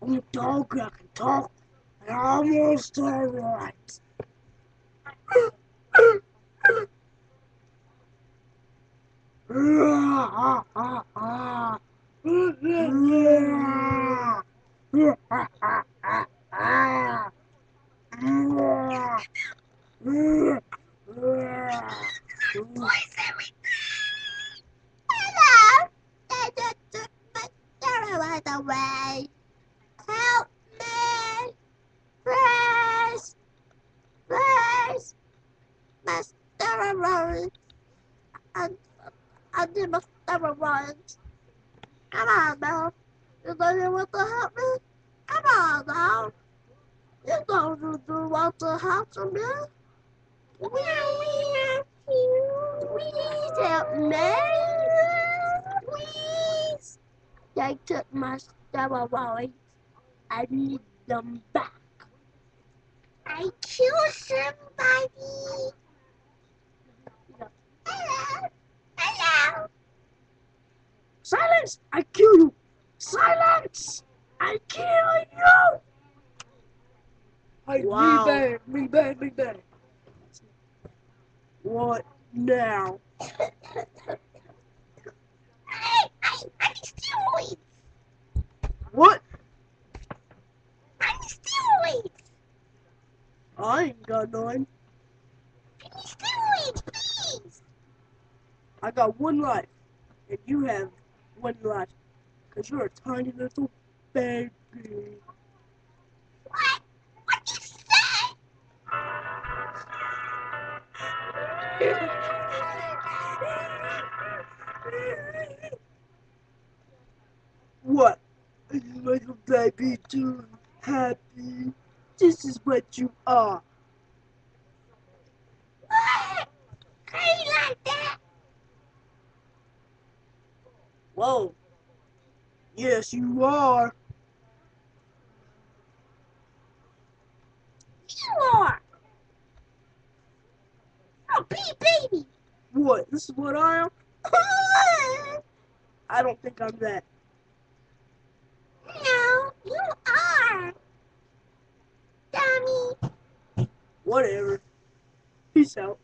I'm a dog, I can talk, and I'm on steroids. Hello! They just took my steroids away. Help me! Please! Please! My steroids! I, I need my steroids. Come on now. You know you want to help me? Come on now. You know you want to help me? Please help me. Please. They took my steroids. I need them back. I killed somebody. Hello. Hello. Silence! I kill you! Silence! I kill you! Hey, Wow. me bad. What now? I need steroids. What? I need steroids. I ain't got none. I need steroids, please. I got one life, and you have one life, because you're a tiny little baby. What? What did you say? What? Are you little baby too happy? This is what you are. What? How you like that? Whoa. Yes, you are. You are. Oh, baby. What? This is what I am? I don't think I'm that. No, you are. Dummy. Whatever. Peace out.